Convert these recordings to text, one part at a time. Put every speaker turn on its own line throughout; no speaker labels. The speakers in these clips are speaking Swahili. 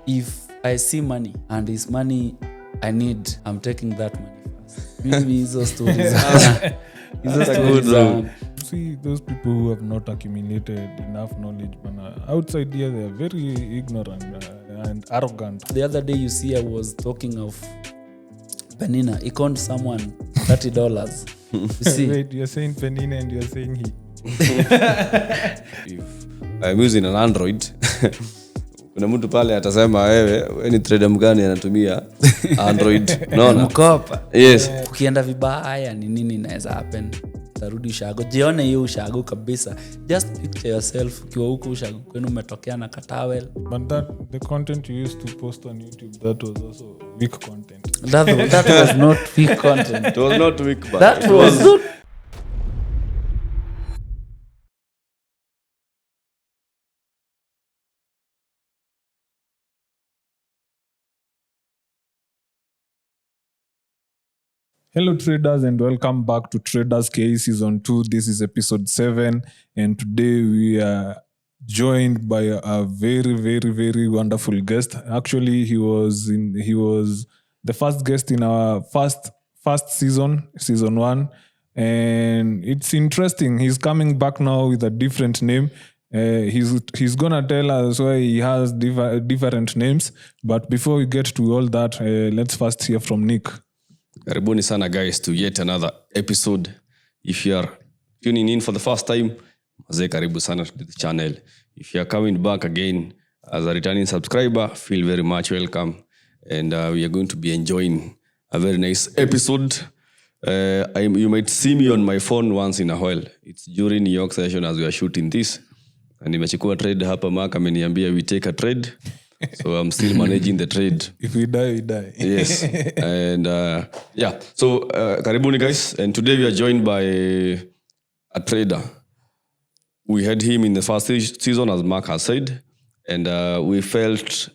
if I see money and it's money I need, I'm taking that money first. Mimi hizo stories.
See, those people who have not accumulated enough knowledge, but outside here they are very ignorant and arrogant.
The other day, you see, I was talking of Penina. He conned someone $30. You see?
Wait, you're saying Penina and you're saying he.
If I'm using an Android, kuna mtu pale atasema wewe ni trader mgani anatumia Android? Unaona?
Mkopa.
Yes.
Ukienda vibaya ni nini inaweza happen? Tarudi ushago. Jione hiyo ushago kabisa. Just picture yourself ukiwa huko ushago kwenu umetokea na katawel.
But the content you used to post on YouTube, that was also weak content.
That was not weak content.
It was not weak, but
That was not.
Hello traders and welcome back to Traders KE Season 2. This is episode 7 and today we are joined by a very, very, very wonderful guest. Actually, he was the first guest in our first season 1, and it's interesting. He's coming back now with a different name. He's gonna tell us why he has different names. But before we get to all that, let's first hear from Nick.
Karibuni sana guys to yet another episode. If you are tuning in for the first time, mazee karibu sana to the channel. If you are coming back again as a returning subscriber, feel very much welcome. And we are going to be enjoying a very nice episode. You might see me on my phone once in a while. It's during New York session as we are shooting this. And nimechukua trade hapa Mark ameniambia we take a trade. So I'm still managing the trade.
If we die, we die.
Yes. And yeah. So karibuni guys. And today we are joined by a trader. We had him in the first season, as Mark has said. And we felt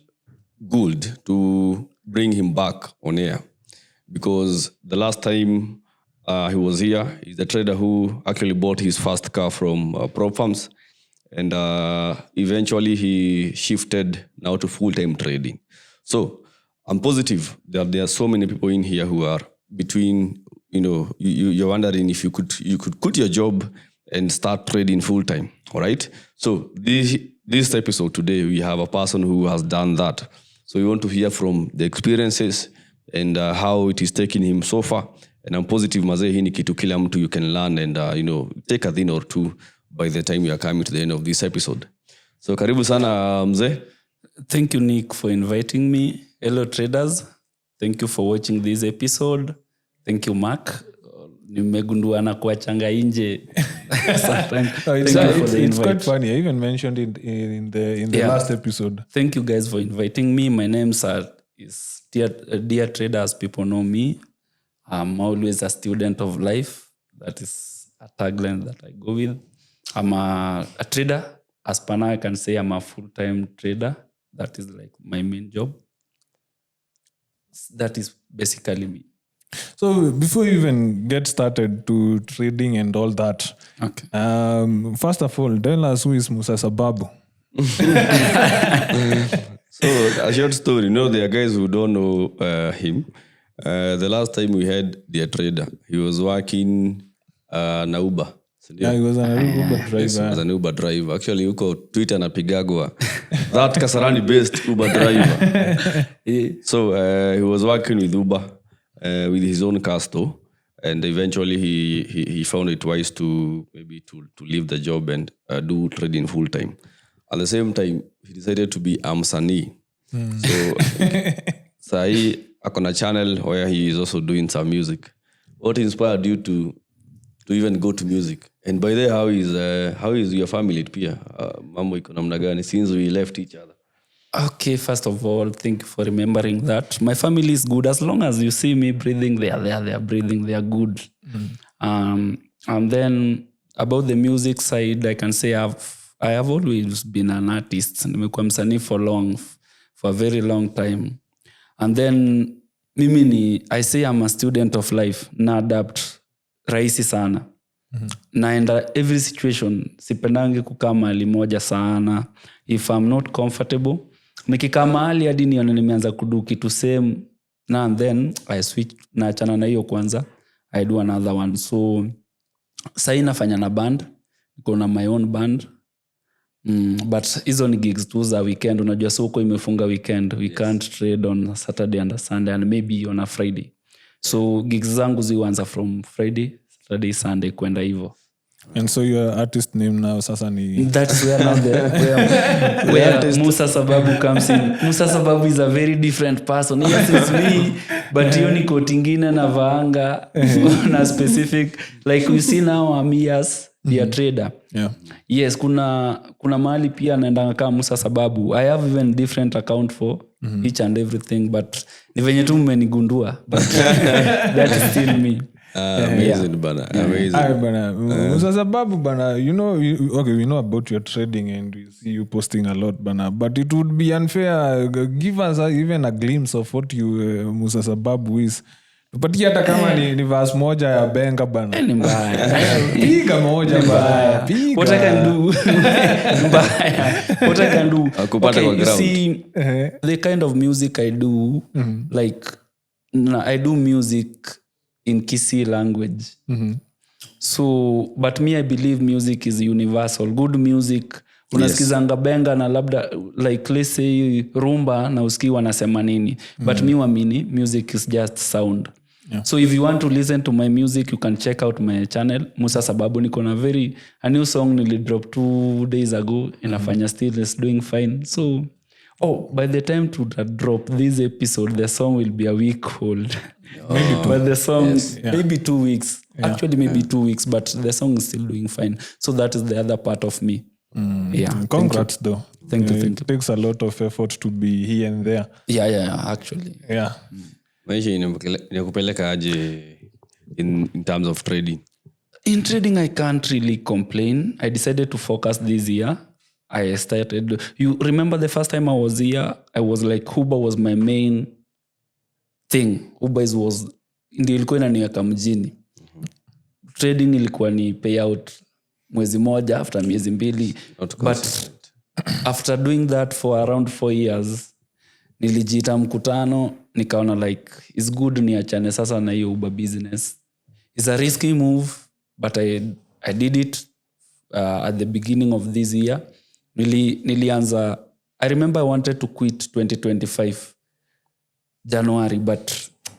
good to bring him back on air. Because the last time he was here, he's a trader who actually bought his first car from Prop Farms. And eventually he shifted now to full-time trading. So I'm positive that there are so many people in here who are between, you're wondering if you could quit your job and start trading full-time. All right. So this episode today, we have a person who has done that. So we want to hear from the experiences and how it is taking him so far. And I'm positive mazee hii ni kitu kila mtu you can learn and take a thing or two by the time we are coming to the end of this episode. So karibu sana mzee.
Thank you, Nick, for inviting me. Hello traders. Thank you for watching this episode. Thank you, Mark. Nimegundua na kuachanga nje.
It's quite funny. I even mentioned it in the last episode.
Thank you guys for inviting me. My name is Dear Traders. People know me. I'm always a student of life. That is a tagline that I go with. I'm a trader. As per now, I can say I'm a full-time trader. That is like my main job. That is basically me.
So before you even get started to trading and all that,
okay.
First of all, tell us who is Musa Sababu.
So a short story. There are guys who don't know him. The last time we had the trader, he was working na Uber.
Yeah, he was an Uber driver.
Yes, he was an Uber driver. Actually, uko Twitter napigagwa. That Kasarani-based Uber driver. So he was working with Uber with his own car store. And eventually he found it wise to leave the job and do trading full time. At the same time, he decided to be a msanii. So sahi akona channel where he is also doing some music. What inspired you to even go to music? And by the way, how is your family pia? Mambo iko namna gani since we left each other?
Okay, first of all, thank you for remembering that. My family is good. As long as you see me breathing, they are there. They are breathing. They are good. And then about the music side, I can say I have always been an artist. Nimekuwa msanii for a very long time. And then I say I'm a student of life. Na adapt rahisi sana. Naenda every situation sipendangi kukaa mahali moja sana. If I'm not comfortable, nikikaa mahali hadi nione nimeanza kudu kitu same now and then I switch naachana na hiyo kwanza I do another one. So sasa nafanya na band, niko na my own band. But hizo ni gigs tu za weekend. Unajua soko imefunga weekend, we can't trade on Saturday and Sunday and maybe on a Friday. So gigs zangu zianza from Friday, Saturday, Sunday kwenda hivyo.
And so your artist name now sasa ni
That's where now where Musa Sababu comes in. Musa Sababu is a very different person. Yes, it's me, but hiyo ni quote ingine na vaanga na specific. Like you see now Amias, a trader.
Yeah.
Yes, kuna mahali pia naenda kama Musa Sababu. I have even different account for each and everything, but ni venye tu mmenigundua. But that is still me.
Amazing, bana. Amazing.
Ay, bana. Musa Sababu, bana, okay, we know about your trading and we see you posting a lot, bana, but it would be unfair. Give us even a glimpse of what you Musa Sababu is. Tupatie hata kama ni verse moja ya benga, bana.
Ni mbaya.
Piga moja, bana. Piga.
What I can do. Mbaya. What I can do.
Kupata kwa
you
ground.
see, the kind of music I do, like, I do music in Kisii language. So, but me, I believe music is universal. Good music, unasikizanga benga na labda, like let's say rumba na usikii wanasema nini. But me wamini, music is just sound. Yeah. So if you want to listen to my music, you can check out my channel, Musa Sababu. Niko na a new song nili drop 2 days ago. Inafanya still is doing fine. So, by the time to drop this episode, the song will be a week old. But the song, maybe 2 weeks. Yeah. Actually, maybe 2 weeks, but the song is still doing fine. So that is the other part of me. Yeah.
Congrats, though.
Thank you.
It takes a lot of effort to be here and there.
Yeah, actually.
Yeah.
Maisha inakupeleka aje in terms of trading?
In trading, I can't really complain. I decided to focus this year. I started... You remember the first time I was here, I was like, Uber was my main thing. Uber was... Ndio ilikuwa inaniweka mjini. Trading ilikuwa ni payout mwezi moja after miezi mbili. But after doing that for around 4 years, nilijiita mkutano, nikaona like, it's good niachane sasa na hiyo Uber business. It's a risky move, but I did it at the beginning of this year. Nilianza, I remember I wanted to quit 2025 January, but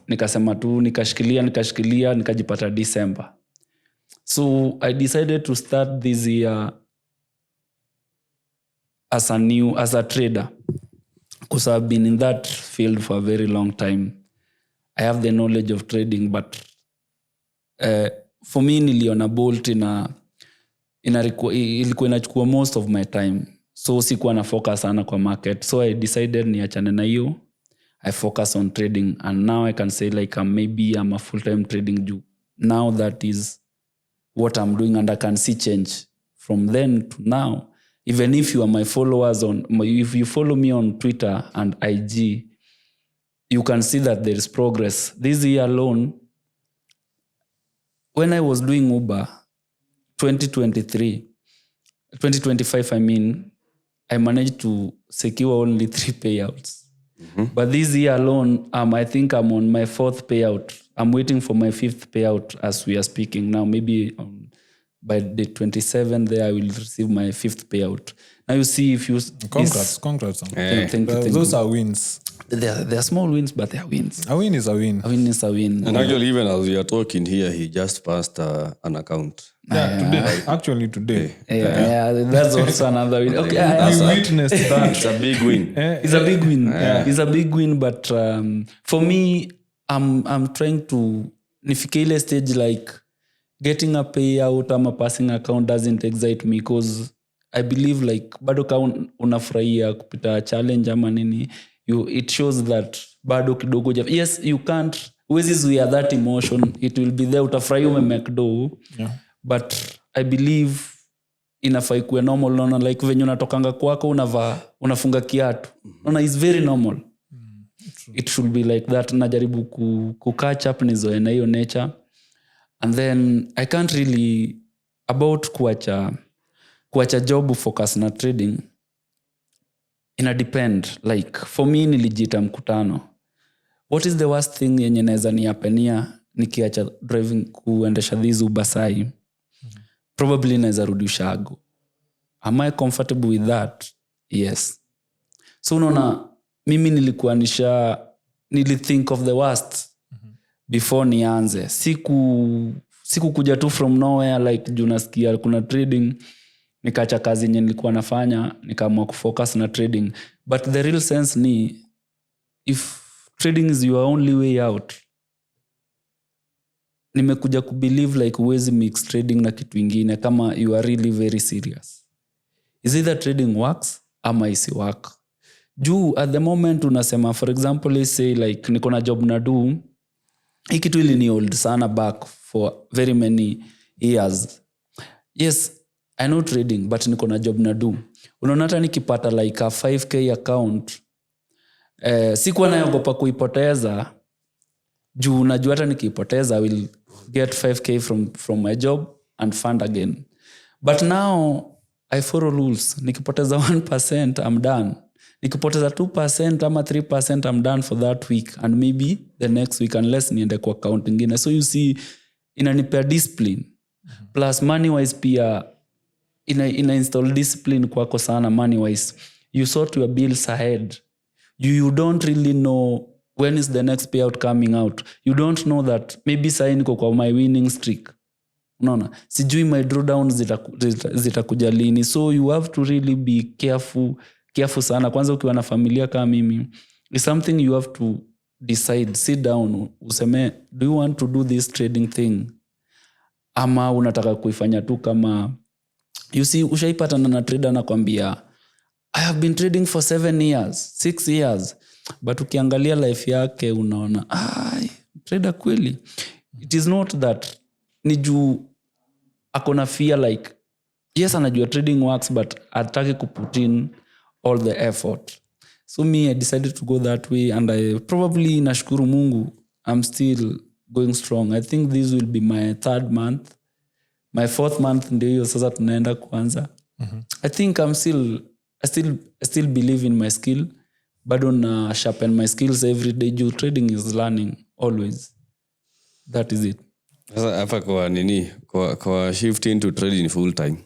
nikasema tu, nikashikilia, nikajipata December. So I decided to start this year as a trader, because I've been in that field for a very long time. I have the knowledge of trading, but for me niliona Bolt ilikuwa inachukua most of my time. So sikuwa na focus sana kwa market. So I decided niachane na hiyo. I focus on trading, and now I can say like I'm a full-time trading Jew. Now that is what I'm doing, and I can see change from then to now. Even if you are my followers if you follow me on Twitter and IG, you can see that there is progress. This year alone, when I was doing Uber, 2025, I managed to secure only 3 payouts. But this year alone, I think I'm on my 4th payout. I'm waiting for my 5th payout as we are speaking now. Maybe by the 27th there, I will receive my 5th payout. Now you see if you...
Congrats.
Thank you.
Those are wins.
They're small wins, but they're wins.
A win is a win.
A win is a win.
And actually, even as we are talking here, he just passed an account.
Today. Actually, today.
Yeah, that's also another win. Okay,
We witnessed that.
It's a big win.
It's a big win. It's a big win, but for me, I'm trying to nifike ile stage like getting a payout ama passing account doesn't excite me, because I believe like bado ka unafurahia kupita challenge ama nini, it shows that bado kidogo. Yes, you can't huwezi zuia that emotion, it will be there, utafurahia umemake do. But I believe inafaa ikuwe normal. Naona like venye unatokanga kwako unafunga kiatu, naona is very normal. It should be like that. Najaribu catch up nizoe na hiyo nature. And then I can't really kuacha job focus na trading. ina depend. Like for me nilijita mkutano. What is the worst thing yenye naweza niapenia nikiacha driving kuendesha these Uber sai? Probably naweza rudi ushago. Am I comfortable with that? Yes. So unaona mimi nilikuwa nilithink of the worst before nianze. Siku kuja tu from nowhere like juu nasikia kuna trading, nikaacha kazi yenye nilikuwa nafanya, nikaamua kufocus na trading. But the real sense ni if trading is your only way out, nimekuja kubelieve like huwezi mix trading na kitu ingine kama you are really very serious. Is either trading works ama isi work. Juu at the moment unasema, for example, let's say like niko na job na do, hii kitu ili ni old sana back for very many years. Yes, I know trading, but niko na job na do. Unaona hata nikipata like a 5k account, sikuwa naogopa kuipoteza, juu najua hata nikiipoteza I will get 5k from my job and fund again. But now I follow rules. Nikipoteza 1% I'm done. Nikipoteza 2% ama 3% I'm done for that week and maybe the next week unless niende kwa account ingine. So you see inanipea discipline. Plus money wise pia ina install discipline kwako sana money wise. You sort your bills ahead. You don't really know when is the next payout coming out. You don't know that maybe sai niko kwa my winning streak. Unaona, sijui my drawdowns zitakuja lini. So you have to really be careful sana. Kwanza ukiwa na familia kama mimi, it's something you have to decide, sit down, useme do you want to do this trading thing ama unataka kuifanya tu kama you see. Ushaipatana na trader na kwambia I have been trading for 7 years 6 years, but ukiangalia life yake unaona trader kweli. It is not that ni juu akona fear like yes anajua trading works but ataki kuput in all the effort. So me I decided to go that way and I probably nashukuru Mungu I'm still going strong. I think this will be my 3rd month. My 4th month ndio hiyo sasa tunaenda kuanza. I think I still believe in my skill. Bado na sharpen my skills every day. Juu trading is learning always. That is it.
Sasa hapa kwa shift into trading full time.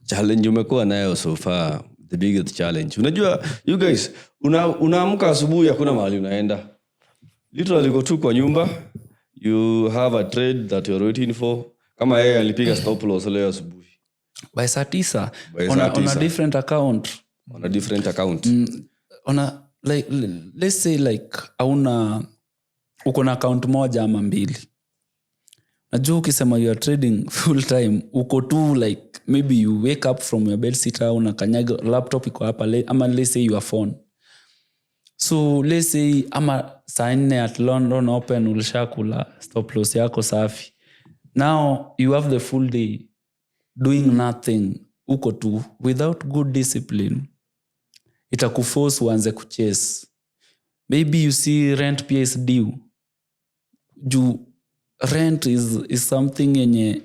Challenge umekuwa nayo so far, the biggest challenge. Unajua you guys unaamka asubuhi hakuna mahali unaenda. Literally go tu kwa nyumba, you have a trade that you're waiting for. Kama yeye alipiga stop loss leo asubuhi.
By saa 9 on a different account.
On a different account.
Like let's say like uko na account moja ama 2. Najua ukisema you are trading full time, uko tu like maybe you wake up from your bed sitter, unakanyaga laptop iko hapa ama let's say your phone. So let's say ama saa 4 at London Open ulishakula stop loss yako safi. Now you have the full day doing nothing, uko tu without good discipline. Itakuforce uanze kuchase. Maybe you see rent pia is due. Rent is something yenye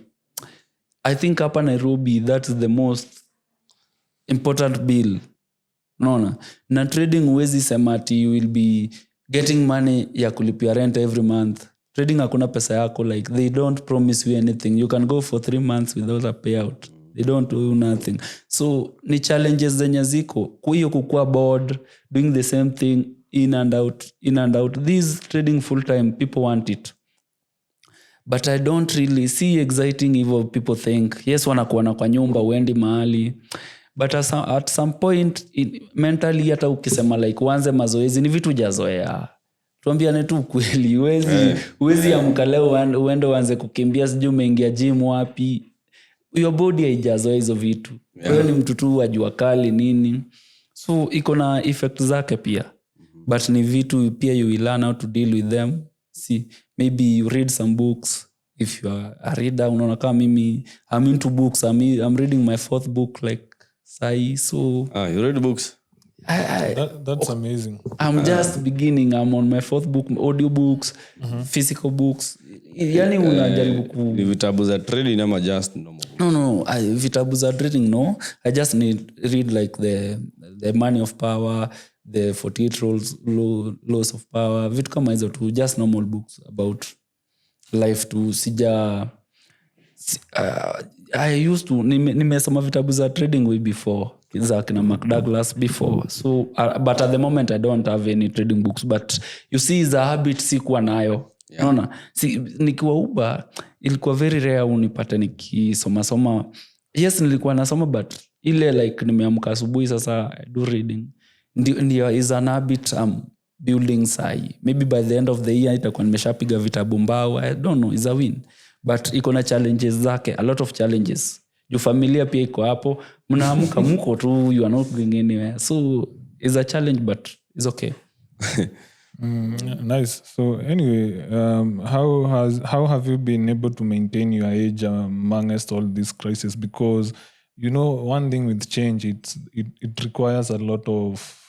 I think hapa Nairobi that is the most important bill. Unaona? Na trading huwezi sema ati you will be getting money ya kulipia rent every month. Trading hakuna pesa yako, like they don't promise you anything. You can go for 3 months without a payout. They don't do nothing. So ni challenges zenye ziko. Kuyo kukua bored, doing the same thing in and out. This trading full time, people want it. But I don't really see exciting evil people think. Yes, wanakuwa na kwa nyumba, uendi mahali. But at some point, mentally hata ukisema like uanze mazoezi, ni vitu hujazoea. Tuambiane tu kweli, uwezi amka leo uende uanze kukimbia, sijui umeingia gym wapi. Your body haijazoea hizo vitu. Wewe ni mtu tu wa jua kali nini. So iko na effect zake pia. But ni vitu pia you will learn how to deal with them. See, maybe you read some books. If you are a reader, unaona kama mimi I'm into books. I'm reading my 4th book like sai. So
you read books?
That's amazing.
I'm just beginning. I'm on my 4th book, audio books, physical books. yani unajaribu
ni vitabu za trading ama just normal?
No, vitabu za trading no. I just read like the money of power, the 48 laws of power, vitu kama hizo tu, just normal books about life tu. I used to nimesoma vitabu za trading way before za kina McDouglas before, so but at the moment I don't have any trading books, but you see the habit sikuwa nayo. Unaona, nikiwa Uber ilikuwa very rare unipate nikisoma. Yes, nilikuwa nasoma, but ile like nimeamka asubuhi sasa I do reading. Ndio is an habit building sai. Maybe by the end of the year itakuwa nimeshapiga vitabu mbao. I don't know, is a win. But iko na challenges zake, a lot of challenges. Your familia pia iko hapo. Mnaamka mko tu, you are not going anywhere. So it's a challenge, but it's okay.
Nice. So anyway, how have you been able to maintain your age amongst all these crises? Because one thing with change, it requires a lot of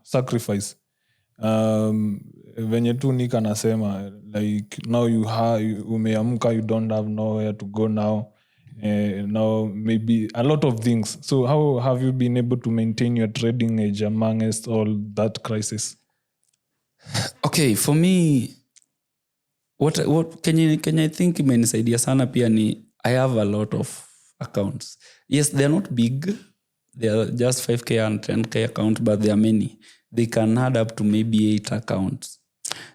sacrifice. Venye tu Nick anasema, like now umeamka, you don't have nowhere to go now. Now maybe a lot of things. So how have you been able to maintain your trading age amongst all that crisis?
Okay, for me, what can I think imenisaidia sana pia ni I have a lot of accounts. Yes, they're not big. They are just 5k and 10k account, but there are many. They can add up to maybe 8 accounts.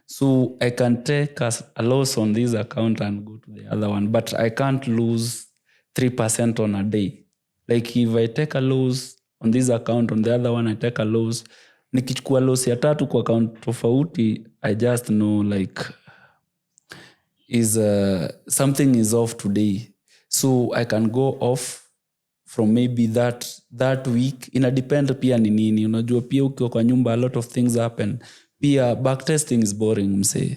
So I can take a loss on this account and go to the other one, but I can't lose 3% on a day. Like if I take a loss on this account, on the other one I take a loss, nikichukua loss ya 3 kwa account tofauti, I just know like something is off today. So I can go off from maybe that week. Ina depend pia ni nini. Unajua pia ukiwa kwa nyumba a lot of things happen. Pia backtesting is boring msee.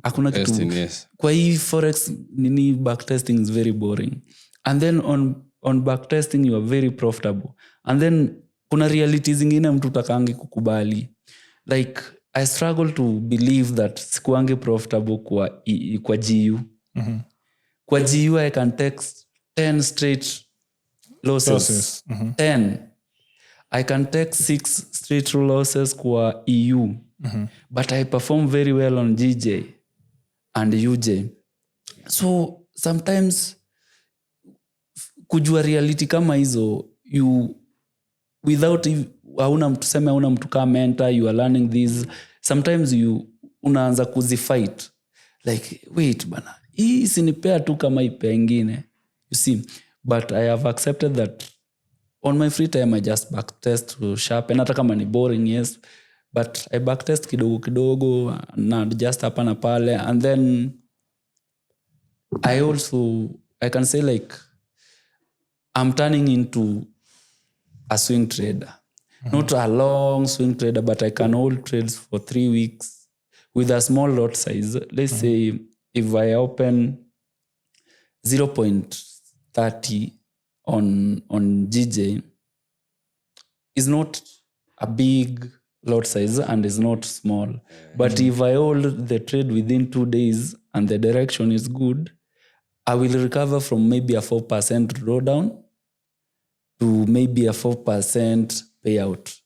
Hakuna kitu. Yes. Kwa hii forex backtesting is very boring. And then on backtesting you are very profitable. And then kuna reality zingine mtu takangi kukubali. Like I struggle to believe that sikuangi profitable kwa GU. Mm-hmm. Kwa GU I can take 10 straight losses. Mm-hmm. 10. I can take 6 straight losses kwa EU. Mm-hmm. But I perform very well on GJ and UJ. So sometimes kujua reality kama hizo, you without hauna mtu kama mentor, you are learning this, sometimes unaanza kuzifight like wait bana, hii sinipea tu kama ipea ingine, you see. But I have accepted that on my free time I just backtest to sharpen, hata kama ni boring, yes, but I backtest kidogo na just hapa na pale. And then I can say like I'm turning into a swing trader. Mm-hmm. Not a long swing trader, but I can hold trades for 3 weeks with a small lot size. Let's say if I open 0.30 on GJ, is not a big lot size and is not small. Mm-hmm. But if I hold the trade within 2 days and the direction is good, I will recover from maybe a 4% drawdown to maybe a 4% payout.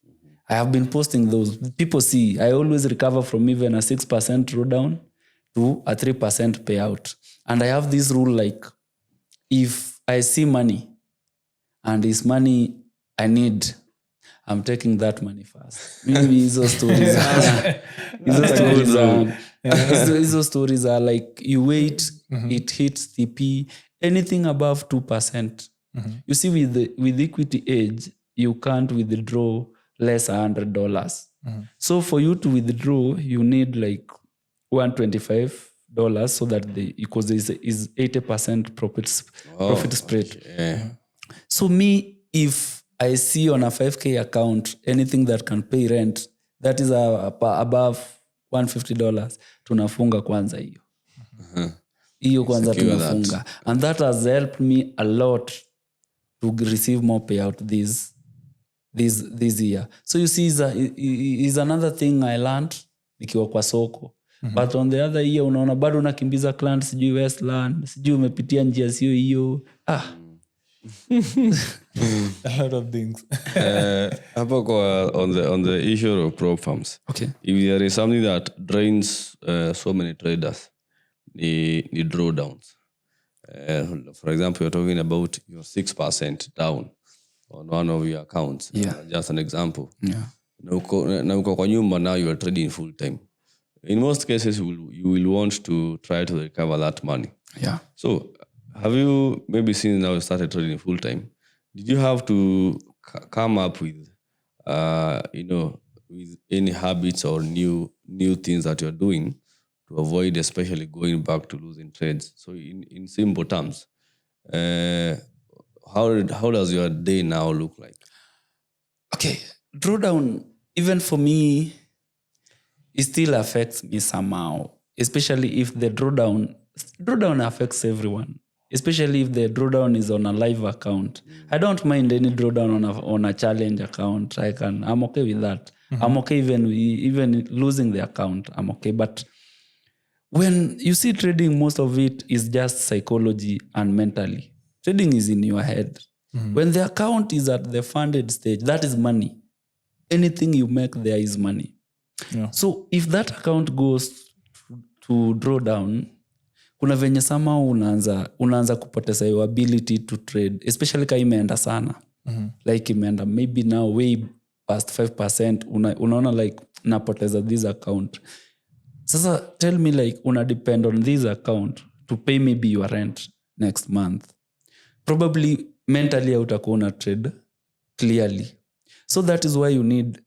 I have been posting those. People see, I always recover from even a 6% drawdown to a 3% payout. And I have this rule, like, if I see money and it's money I need, I'm taking that money first. Maybe those stories are like, you wait, it hits TP, anything above 2%. Mm-hmm. You see, with equity age, you can't withdraw less $100. Mm-hmm. So for you to withdraw, you need like $125 so that because there is 80% profit spread. Okay. So me, if I see on a 5K account anything that can pay rent, that is above $150, tunafunga kwanza hiyo. Hiyo kwanza tunafunga. And that has helped me a lot to receive more payout this year. So you see, is another thing I learned nikiwa kwa soko. But on the other year unaona bado unakimbiza client sijui Westland, sijui umepitia njia sio hiyo.
A lot of things.
Hapo on the issue of prop firms.
Okay.
If there is something that drains so many traders, the drawdowns. For example, you're talking about your 6% down on one of your accounts. Just an example.
Yeah.
Na uko kwa nyumba, now you are trading full time. In most cases, you will want to try to recover that money.
Yeah.
So, have you maybe since now you started trading full time? Did you have to come up with, with any habits or new things that you're doing to avoid, especially going back to losing trades? So, in simple terms, how does your day now look like? Okay,
drawdown, even for me, it still affects me somehow, especially if the drawdown affects everyone, especially if the drawdown is on a live account. I don't mind any drawdown on a challenge account. I'm okay with that. I'm okay even losing the account. I'm okay. But when you see trading, most of it is just psychology and mentally. Trading is in your head. When the account is at the funded stage, that is money. Anything you make there is money. Yeah. So if that account goes to draw down, kuna venye sama unaanza kupoteza your ability to trade, especially kama imeenda sana. Like imeenda maybe now way past 5%, unaona like napoteza this account. Sasa tell me like una depend on this account to pay maybe your rent next month. Probably mentally utakuwa una trade clearly. So that is why you need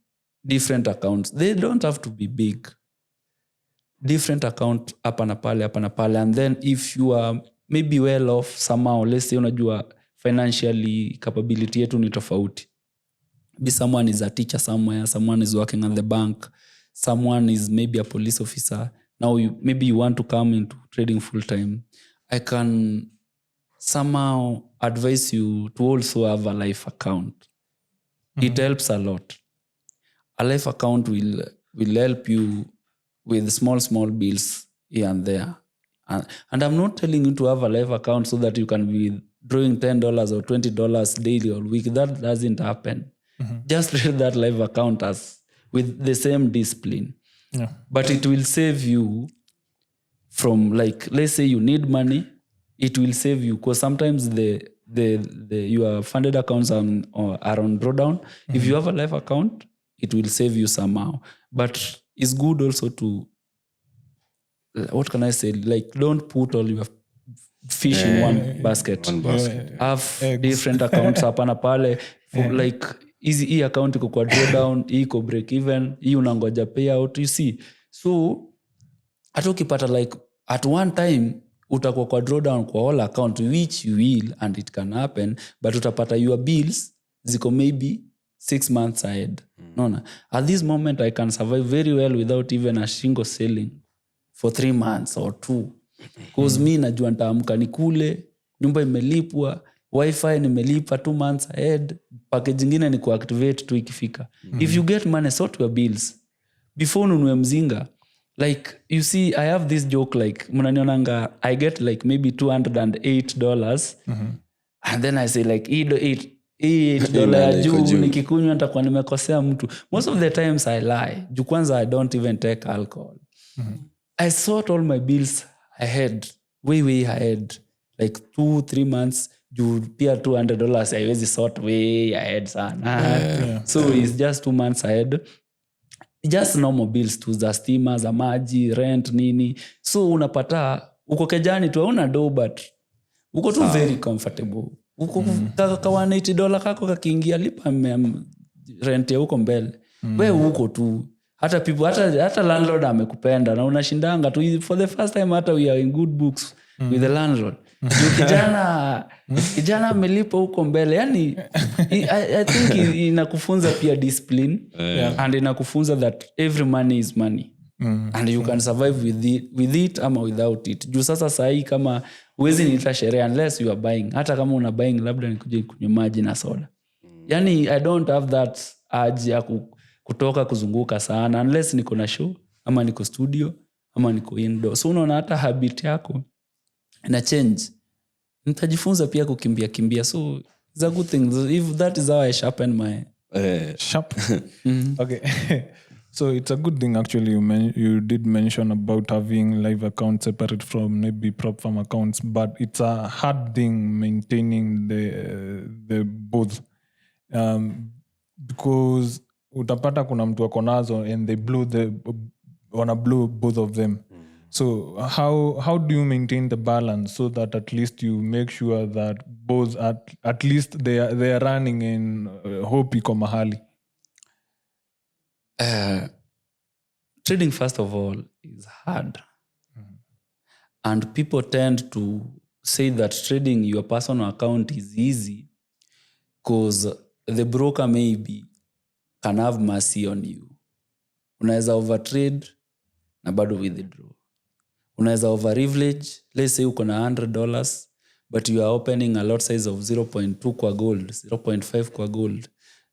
different accounts. They don't have to be big. Different account hapa na pale. And then if you are maybe well off somehow, let's say unajua financially capability yetu ni tofauti. Maybe someone is a teacher somewhere, someone is working at the bank, someone is maybe a police officer. Now maybe you want to come into trading full time. I can somehow advise you to also have a life account. It helps a lot. A life account will help you with small bills here and there. And I'm not telling you to have a life account so that you can be drawing $10 or $20 daily or week. That doesn't happen. Just treat that life account as with the same discipline. Yeah. But it will save you from, like, let's say you need money, it will save you because sometimes your funded accounts are on drawdown. If you have a life account, it will save you somehow. But it's good also to, what can I say? Like, don't put all your fish in one basket. Have different accounts hapana pale. Like, hii account iko kwa drawdown, hii iko break even, hii unangoja payout, you see. So, hata ukipata like, at one time, utakuwa kwa drawdown kwa all account, which you will, and it can happen, but utapata your bills ziko maybe 6 months ahead. No. At this moment, I can survive very well without even a single selling for 3 months or 2. Because me najua nitaamka nikule, nyumba imelipwa, wifi nimelipa 2 months ahead, package nyingine ni kuactivate tu ikifika. If you get money, sort your bills. Before ununue mzinga, like, you see, I have this joke, like, mnanionanga, I get like maybe $208, and then I say like, $8 ya juu nikikunywa nitakuwa nimekosea mtu. Most of the times I lie. Juu kwanza I don't even take alcohol. I sort all my bills ahead, way ahead, like 2-3 months. Juu pia $200 haiwezi sort way ahead sana. So it's just 2 months ahead. Just normal bills tu za stima, za maji, rent, nini. So unapata uko kejani tu hauna do, but uko tu very comfortable. Uko kwa $80 kako kakiingia, lipa rent ya uko mbele. Wewe uko tu. Hata people, hata landlord amekupenda na unashindanga tu. For the first time hata we are in good books with the landlord. Kijana amelipa huko mbele. Yani, I think inakufunza pia discipline, and inakufunza that every money is money. And you can survive with it ama without it. Juu sasa sahi kama huwezi nita sherehe unless you are buying. Hata kama una buying labda nikuje kunywa maji na soda. Yani, I don't have that urge ya kutoka kuzunguka sana unless niko na show ama niko studio ama niko indoor. So unaona hata habit yako ina change. Nitajifunza pia kukimbia. So it's a good thing. If that is how I sharpen my...
Sharp. Okay. So it's a good thing actually you did mention about having live accounts separate from maybe prop farm accounts, but it's a hard thing maintaining the both, because utapata kuna mtu ako nazo and they wanna blow both of them. So how do you maintain the balance so that at least you make sure that both at least they are running in hope iko mahali?
Trading, first of all, is hard. And people tend to say that trading your personal account is easy because the broker maybe can have mercy on you. Unaweza overtrade na bado withdraw. Unaweza over-leverage. Let's say uko na $100, but you are opening a lot size of 0.2 kwa gold, 0.5 kwa gold.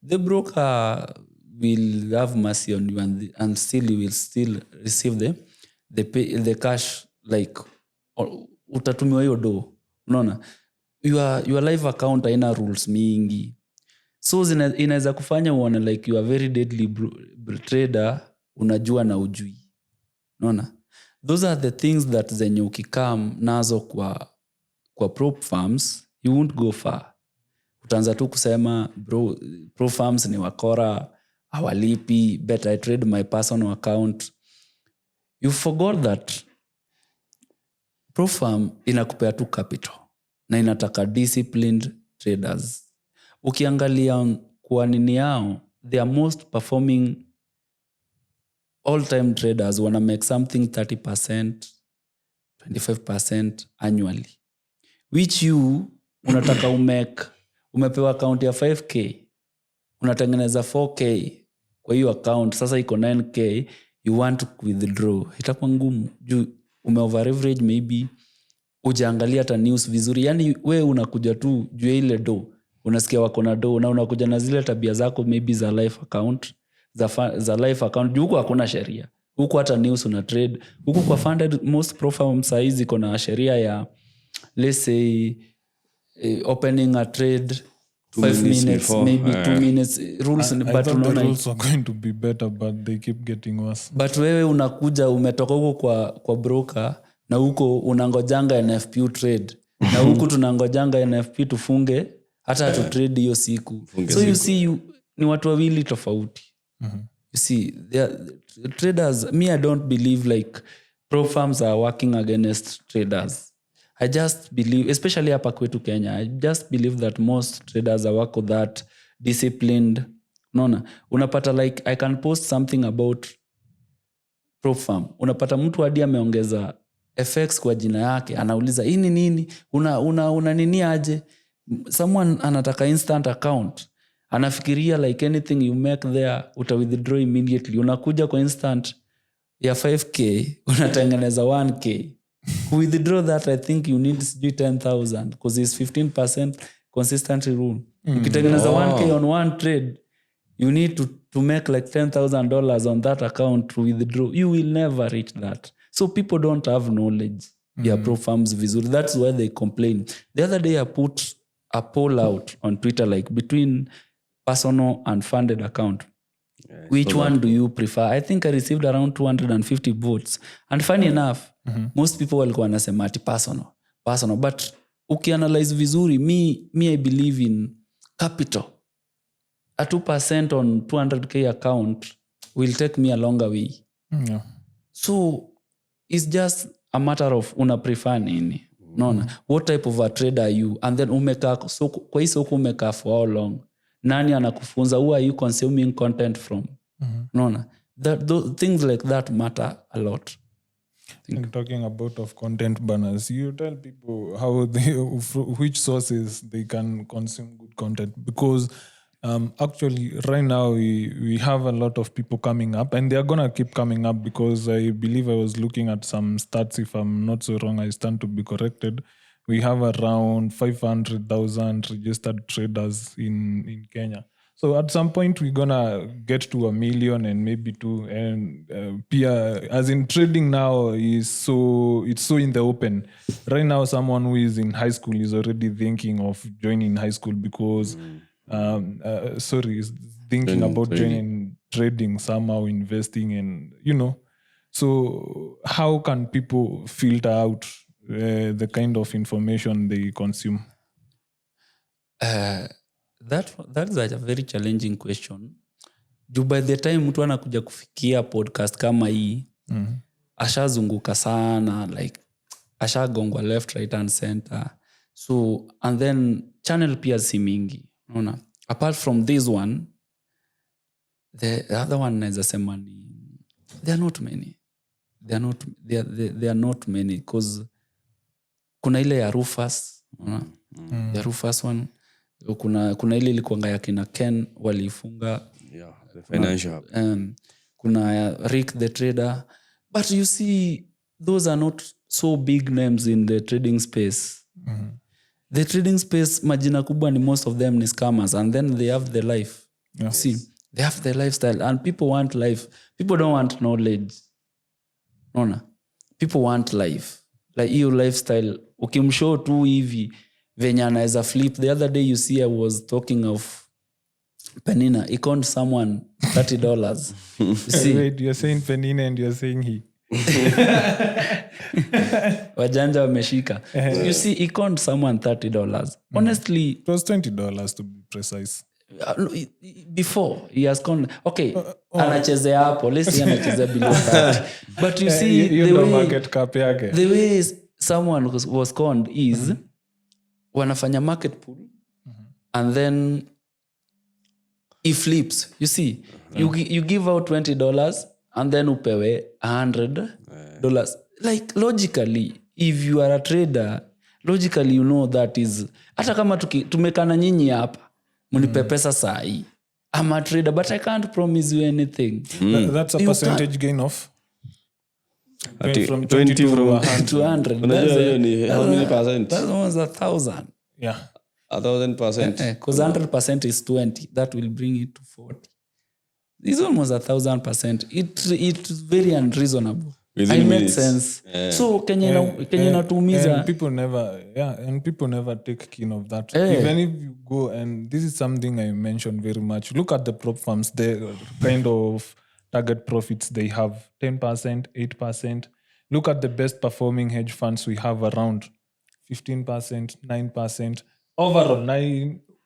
The broker will have mercy on you and still you will still receive the cash, like utatumiwa hiyo do. Unaona? Your live account haina rules mingi. So inaweza kufanya uone like you are very deadly trader, unajua na ujui. Unaona? Those are the things that zenye ukikam nazo kwa prop farms, you won't go far. Utaanza tu kusema prop farms ni wakora, hawalipi, better I trade my personal account. You forgot that prop farm inakupea tu capital na inataka disciplined traders. Ukiangalia kwa nini yao, they are most performing all-time traders wanna make something 30%, 25% annually. Which you unataka umepewa account ya 5K, unatengeneza 4K kwa hiyo account, sasa iko 9K, you want to withdraw. Itakuwa ngumu. Juu over-leverage, maybe ujaangalia hata news vizuri. Yani we unakuja tu juu ile do, unasikia wako na do na unakuja na zile tabia zako maybe za life account, za life account. Juu huko hakuna sheria. Huko hata news una trade. Huko kwa funded most profile size iko na sheria ya, let's say opening a trade 5 minutes maybe 2 minutes rules.
I
But
thought the rules are going to be better, but they keep getting worse.
But wewe unakuja umetoka huko kwa broker na huko unangojanga NFP trade na huko tunangojanga NFP tufunge hata tu trade hiyo siku. So you see ni watu wawili tofauti. You see traders, me I don't believe like prop firms are working against traders. I just believe, especially hapa kwetu Kenya, I just believe that most traders are work with that disciplined. Unaona, unapata like I can post something about prop firm. Unapata mtu hadi ameongeza FX kwa jina yake, anauliza hii ni nini? Una nini aje? Someone anataka instant account. Anafikiria like anything you make there uta withdraw immediately. Unakuja kwa instant ya 5K, unatengeneza 1K. Withdraw that, I think you need 10,000 because it's 15% consistency rule. Ukitengeneza 1K on one trade, you need to make like $10,000 on that account to withdraw. You will never reach that. So people don't have knowledge. Yeah, pro firms vizuri. That's why they complain. The other day I put a poll out on Twitter, like between personal and funded account. Yeah, which one do you prefer? I think I received around 250 votes. And funny enough, most people walikuwa wanasema ati personal. But ukianalyze vizuri, me I believe in capital. A 2% on 200K account will take me a longer way.
Yeah.
So it's just a matter of una prefer nini. Unaona, what type of a trader are you? And then umekaa, so kwa hii soko umekaa for how long? Nani anakufunza? Who are you consuming content from? Unaona, those things like that matter a lot.
And talking about of content banners, you tell people which sources they can consume good content, because actually right now we have a lot of people coming up, and they're gonna keep coming up, because I believe I was looking at some stats, if I'm not so wrong, I stand to be corrected. We have around 500,000 registered traders in Kenya. So at some point we're gonna get to 1 million and maybe 2. And Pia, as in trading now it's so in the open. Right now, someone who is in high school is already thinking of joining high school because is thinking about joining trading somehow, investing, and So how can people filter out the kind of information they consume?
That's a very challenging question. By the time mtu anakuja kufikia podcast kama hii, ashazunguka sana, like ashagongwa left, right and center. So, and then channel pia si mingi. Unaona? Apart from this one, the other one naeza sema ni there are not many. There are not many because kuna ile ya Rufus, the Rufus one. Kuna ile ilikuanga ya kina Ken walifunga,
the financial
kuna ya Rick the trader, but you see those are not so big names in the trading space. The trading space majina kubwa ni most of them ni scammers, and then they have the life. See, they have the lifestyle, and people want life. People don't want knowledge. No. People want life. Like hiyo lifestyle ukimshow tu hivi venye anaweza flip. The other day you see I was talking of Penina. He conned someone $30. You see?
Wait, you're saying Penina and you're saying he.
Wajanja wameshika. You see, he conned someone $30. Honestly,
it was $20 to be precise.
Before he has conned, okay, anachezea hapo. Let's say anachezea below that. But you see, the way someone was conned is wanafanya market pool, and then he flips. You see, you give out $20 and then upewe $100. Like logically, if you are a trader, logically you know that is, hata kama tumekana nyinyi hapa munipe pesa saa hii, I'm a trader, but I can't promise you anything.
That's a percentage gain of
from 20
to 100.
How many percent?
That's almost 1,000.
Yeah,
1,000%.
Because 100% is 20. That will bring it to 40. It's almost 1,000%. It's very unreasonable.
Within
it
minutes.
makes sense. So Kenya natumiza.
And people never take keen of that. Even if you go, and this is something I mentioned very much. Look at the prop firms, the kind of target profits they have: 10%, 8%. Look at the best performing hedge funds we have around: 15%, 9%. Overall,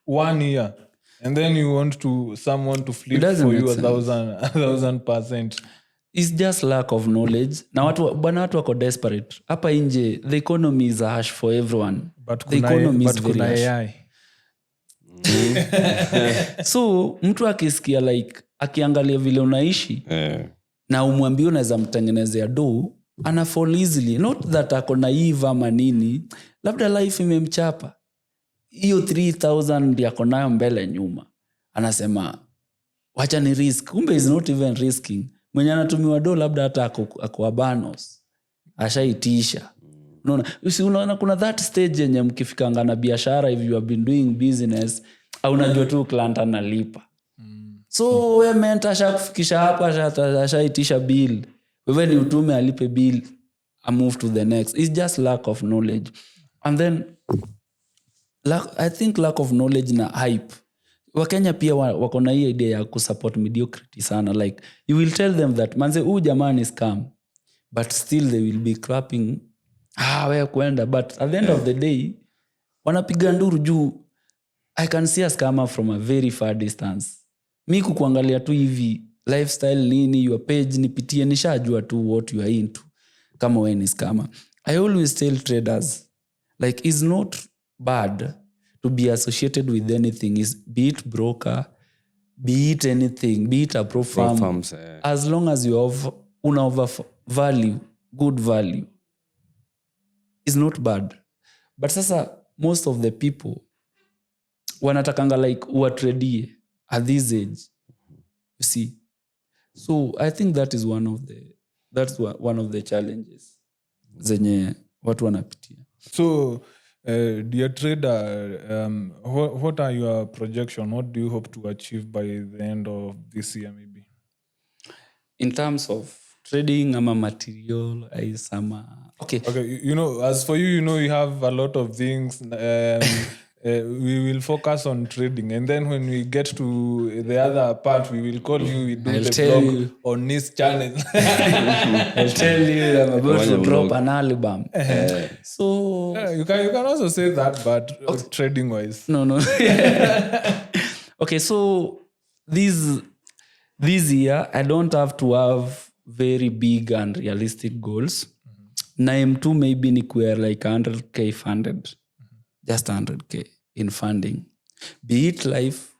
1 year. And then you want someone to flip for you 1,000%.
It's just lack of knowledge. Na watu wako desperate. Hapa nje, the economy is a harsh for everyone. The economy is very harsh. So, mtu akisikia like, akiangalia vile unaishi, na umwambie unaweza mtengenezea do, ana fall easily. Not that ako naive ama nini. Labda life imemchapa. Hiyo 3,000 ndiyo ako nayo mbele nyuma. Anasema, wacha ni risk. Kumbe is not even risking. Mwenye anatumiwa do labda hata ako abanos. Ashaitisha. Unaona kuna that stage yenye mkifikanga na biashara, if you have been doing business, au unajua tu client analipa. So we menta ashakufikisha hapa, ashaitisha bill. Wewe ni utume alipe bill, I move to the next. It's just lack of knowledge. And then I think lack of knowledge na hype. Wakenya pia wako na hii idea ya kusupport mediocrity sana. Like, you will tell them that, manze, huyu jamaa ni scam. But still they will be clapping. Wewe kuenda. But at the end of the day, wanapiga nduru juu. I can see a scammer from a very far distance. Mi kukuangalia tu hivi, lifestyle nini, your page nipitie, nishajua tu what you are into. Kama wewe ni scammer. I always tell traders, like, it's not bad to be associated with anything, is be it broker, be it anything, be it a pro firm, as long as you have value, good value, is not bad. But sasa most of the people wanatakanga like uatredie at this age, you see. So I think that is one of the challenges zenye watu wanapitia.
So Dear trader, what are your projection? What do you hope to achieve by the end of this year, maybe?
In terms of trading, ama material, okay.
As for you, you have a lot of things. We will focus on trading, and then when we get to the other part, we will call you. We do
I'll
the
tell
vlog
you.
on this channel.
I'll tell you, I'm about to
Kufanya
drop
vlog.
an album. So
You can also say that, but trading wise,
no. Okay, so this year I don't have to have very big and realistic goals. Name two maybe nikuwe like 100k funded, just 100k in funding. Be it life,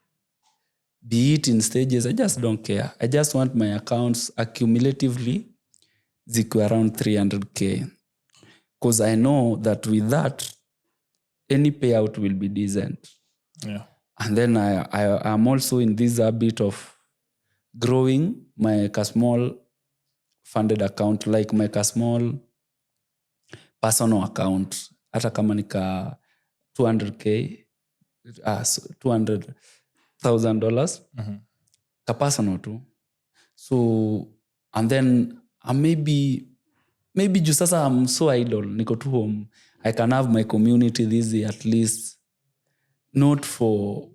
be it in stages, I just don't care. I just want my accounts accumulatively zikuwe around 300k, because I know that with that any payout will be decent.
yeah.
And then I'm also in this habit of growing my small funded account, like my small personal account, hata kama nika 200k, $200,000 ka personal too. So, and then maybe juu sasa I'm so idle, niko tu home, I can have my community this year at least, not for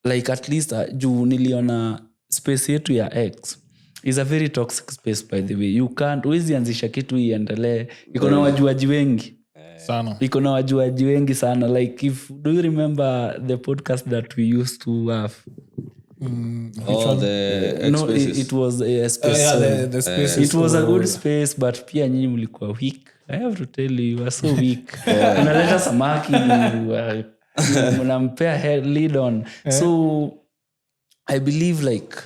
like at least juu niliona space yetu ya X is a very toxic space, by the way. You can't, huwezi anzisha kitu iendelee, iko na wajuaji wengi
Sana.
iko na wajuaji wengi sana. Like, do you remember the podcast that we used to have?
The
No,
expenses.
it was a space.
The spaces.
It was a good space, but pia nyinyi mlikuwa weak. I have to tell you are so weak. Unaleta samaki, mnampea lead on. So I believe like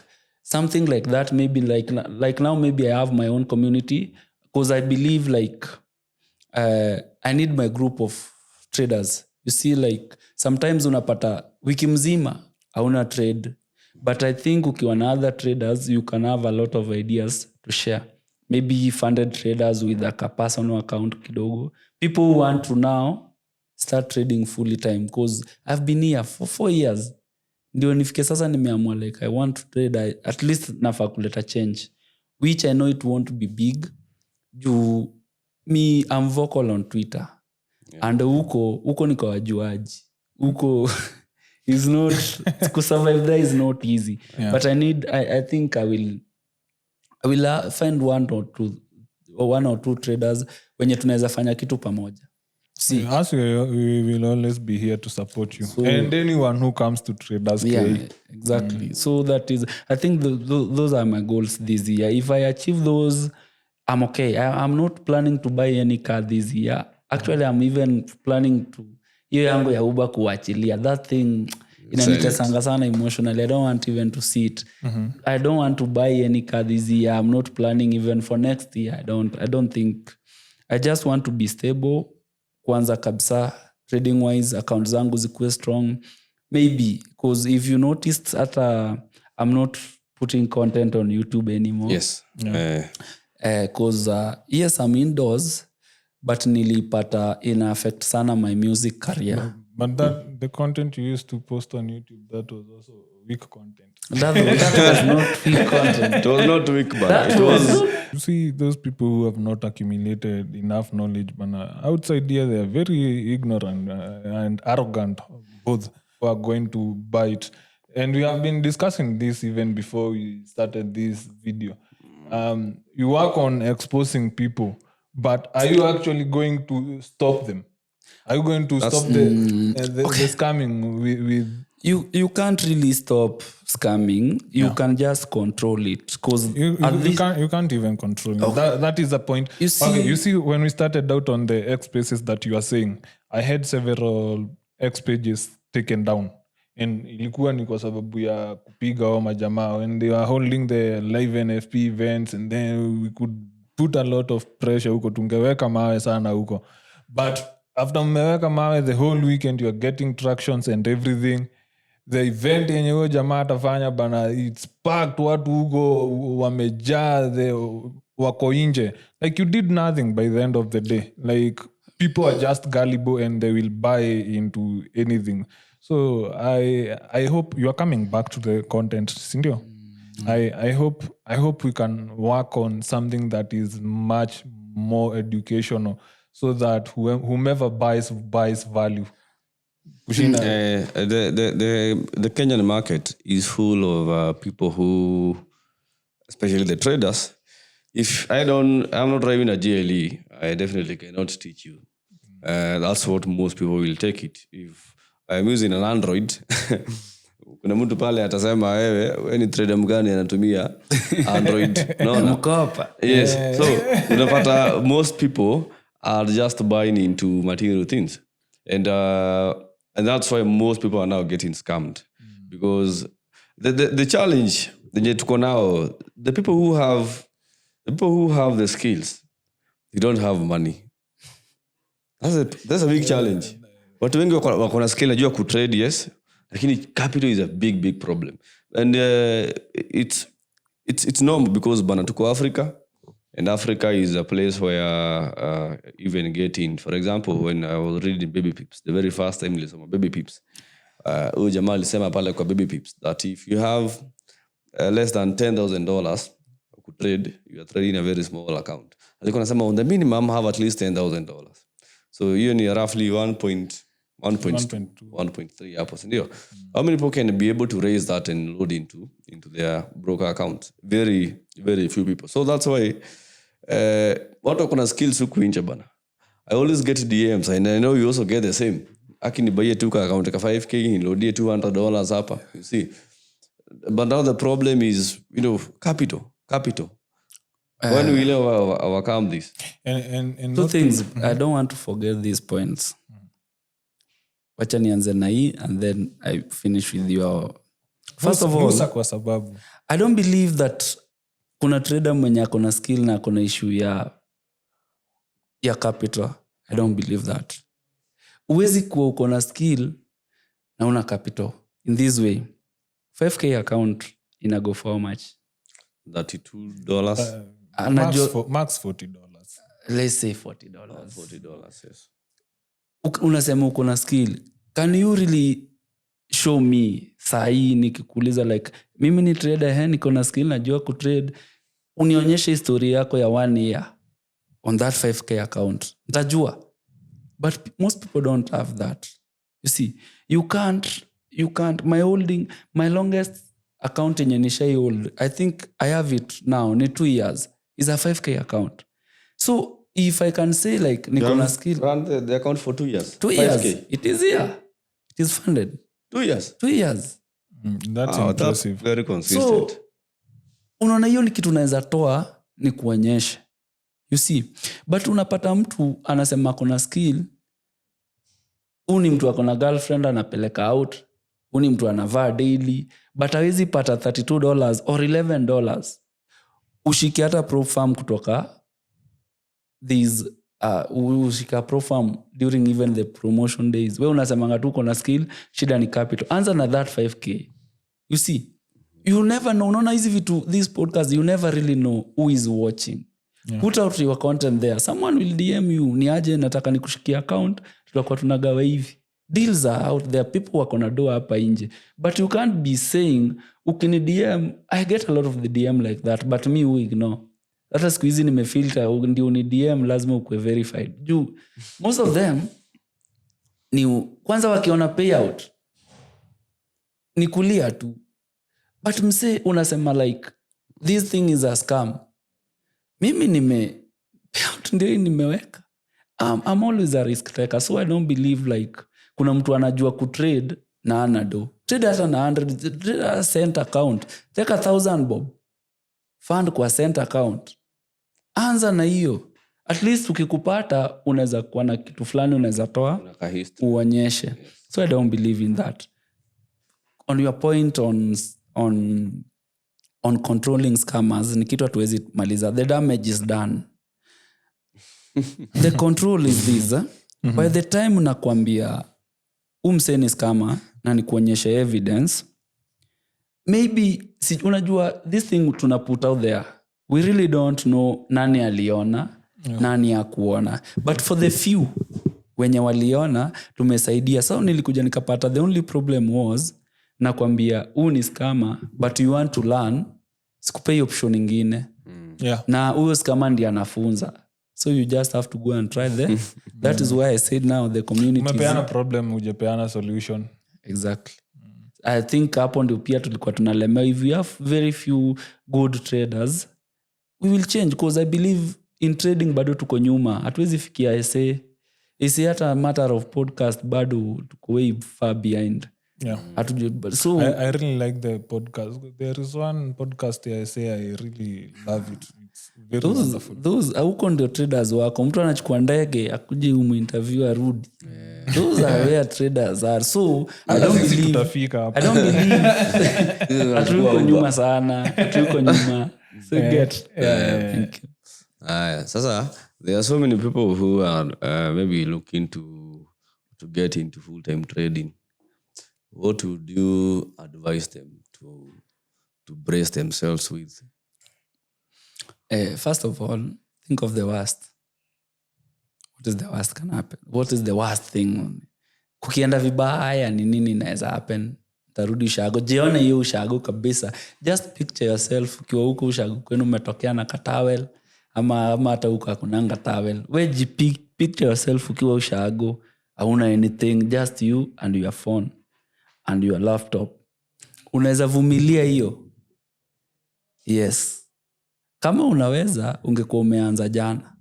something like that, maybe like now maybe I have my own community, because I believe like I need my group of traders. You see, like sometimes unapata wiki mzima hauna trade, but I think ukiwa na other traders you can have a lot of ideas to share. Maybe funded traders with a personal account kidogo, people who want to now start trading fully time, because I've been here for 4 years. Ndio nifike sasa nimeamua like I want to trade, at least nafaa kuleta change, which I know it won't be big. Juu me, I'm vocal on Twitter. Yeah. And huko niko wajuaji. Huko is not, kusurvive there is not easy. Yeah. But I think I will find one or two traders wenye tunaweza fanya kitu pamoja. See,
as we will always be here to support you, and anyone who comes to Traders K.
Exactly. So that is, I think those are my goals this year. If I achieve those, I'm okay. I'm not planning to buy any car this year. Actually, I'm even planning to hiyo yangu ya Uber kuachilia. That thing inanitesanga sana emotionally. I don't want even to see it. I don't want to buy any car this year. I'm not planning even for next year. I don't think. I just want to be stable. Kwanza kabisa, trading wise, account zangu zikuwe strong. Maybe, because if you noticed, I'm not putting content on YouTube anymore.
Yes.
Because yes, I'm indoors, but nilipata ina affect sana my music career.
But the content you used to post on YouTube, that was also weak content.
That was not weak content.
It was not weak, but it was.
You see, those people who have not accumulated enough knowledge, but outside here, they are very ignorant and arrogant, both, who are going to buy it. And we have been discussing this even before we started this video. You work on exposing people, but are you actually going to stop them? Are you going to stop the scamming with
You can't really stop scamming. You can just control it, because
you can't even control it. That is the point. You see, when we started out on the X spaces that you are saying, I had several X pages taken down, and ilikuwa ni kwa sababu ya kupiga wa majamaa when they were holding the live NFP events, and then we could put a lot of pressure huko, tungeweka mawe sana huko, but after mmeweka mawe the whole weekend, you are getting tractions and everything. The event yenye huyo jamaa atafanya bana, it's packed, watu huko wamejaa, wako nje. Like, you did nothing by the end of the day. Like, people are just gullible and they will buy into anything. So I hope you are coming back to the content, Sindio. I hope we can work on something that is much more educational, so that whomever buys value.
The Kenyan market is full of people who, especially the traders. If I'm not driving a GLE, I definitely cannot teach you. That's what most people will take it. If I'm using an Android, kuna mtu pale atasema wewe ni trader mgani anatumia Android? No.
Mkopa.
Yes. So unapata most people are just buying into material things, and that's why most people are now getting scammed, because the challenge that tuko now, the people who have the skills, they don't have money. That's a big challenge. Watu wengi wako na skill, najua ku trade, yes, lakini capital is a big problem, and it's normal because bana tuko Africa, and Africa is a place where even getting, for example, when I was reading Baby Pips, the very first time nilisoma Baby Pips, huyu jamaa alisema pale kwa Baby Pips that if you have less than $10,000 to trade, you are trading a very small account. Alikuwa anasema on the minimum have at least $10,000. So hiyo ni roughly 1.3 hapo, ndio. How many people can be able to raise that and load into their broker account? Very very few people. So that's why watu kuna skills huku nje bana. I always get DMs, and I know you also get the same. Akini buy tu ka account ka 5k, ni load $200 hapa, you see. But now the problem is, capital. When we overcome this?
And two things. I don't want to forget these points. Wacha nianze na hii, and then I finish with your... First of all,
kwa sababu
I don't believe that kuna trader mwenye akona skill na akona issue ya capital. I don't believe that. Uwezi kuwa ukona skill na una capital. In this way, 5k account ina go for how much?
$32.
Max $40.
Let's say $40.
$40, yes.
Unasema uko na skill. Can you really show me sahi nikikuuliza like mimi ni trader niko na skill najua ku trade, unionyeshe historia yako ya 1 year on that 5k account, nitajua. But most people don't have that. You see, you can't my longest account yenye nishai hold, I think I have it now ni 2 years, is a 5k account. So if I can say like niko na skill,
run the account for 2 years.
2 years. It is here. It is funded.
2 years.
2 years.
That's impressive.
That's very consistent.
So unaona hiyo ni kitu naweza toa ni kuonyesha. You see, but unapata mtu anasema kuna skill, uni mtu akona girlfriend anapeleka out, uni mtu anavaa daily, but hawezi pata $32 or $11. Ushiki hata pro farm kutoka these ushika pro farm during even the promotion days. Wewe unasemanga tu uko na skill, shida ni capital. Anza na that 5k. You see, you never know. Unaona hizi vitu, this podcast, you never really know who is watching. Yeah. Put out your content there. Someone will DM you, ni aje nataka nikushikia account, tutakuwa tunagawa hivi. Deals are out there. People wako na doa hapa nje. But you can't be saying, ukini DM, I get a lot of the DM like that, but me who ignore. Hata siku hizi nimefilter, ndio ni DM lazima ukwe verified. Juu, most of them, ni kwanza wakiona payout, ni kulia tu. But mse unasema like, this thing is a scam. Mimi payout ndio nimeweka. I'm always a risk taker, so I don't believe like kuna mtu anajua kutrade na anado. Trade hata na 100, trade a cent account. Take 1,000 bob. Fund kwa cent account. Anza na hiyo. At least ukikupata unaweza kuwa na kitu fulani unaweza toa uonyeshe. So I don't believe in that. On your point on controlling scammers, ni kitu hatuwezi maliza. The damage is done. The control is this. By the time unakwambia umseni scammer na nikuonyeshe evidence, maybe unajua this thing tuna put out there, we really don't know nani aliona, nani hakuona. But for the few wenye waliona tumesaidia. So nilikuja nikapata the only problem was nakwambia huu ni scammer but you want to learn, sikupei option ingine.
Yeah.
Na huyo scammer ndiye anafunza, so you just have to go and try that is why I said now the community
umepeana problem hujapeana solution.
Exactly. I think hapo ndio pia tulikuwa tunalemewa. If we have very few good traders, we will change, because I believe in trading bado tuko nyuma. Hatuwezi fikia essay hata matter of podcast bado tuko way far behind.
Yeah.
So
I really like the podcast. There is one podcast I say I really love it. It's very wonderful.
Those huko ndio traders wako. Mtu anachukua ndege akuje uminterview arudi. Those are where traders are. So I don't believe hatuko nyuma sana. Hatuko nyuma. So get. Thank you.
Sasa there are so many people who are maybe looking to get into full-time trading. What would you advise them to brace themselves with?
First of all, think of the worst. What is the worst can happen? What is the worst thing? Kukienda vibaya ni nini inaweza happen? Tarudi ushago. Jione hiyo ushago kabisa. Just picture yourself ukiwa huko ushago kwenu umetokea na katawel ama hata huko hakunanga towel. We picture yourself ukiwa ushago, hauna anything, just you and your phone and your laptop. Unaweza vumilia hiyo? Yes. Kama unaweza ungekuwa umeanza jana.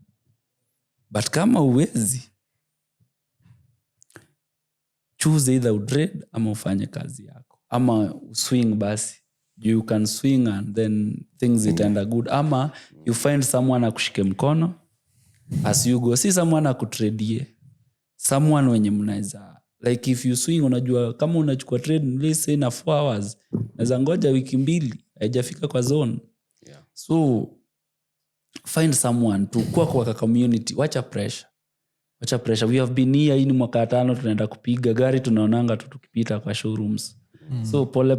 But kama uwezi, choose either utrade ama ufanye kazi yako. Ama swing basi. You can swing and then things itaenda good. Ama you find someone akushike mkono as you go. Si someone akutradie. Someone wenye mnaweza. Like if you swing, unajua kama unachukua trade let's say na 4 hours, naweza ngoja wiki 2 haijafika kwa zone.
Yeah.
So find someone to kwa community. Wacha pressure. We have been here hii ni mwaka 5 tunaenda kupiga gari, tunaonanga tu tukipita kwa showrooms. So pole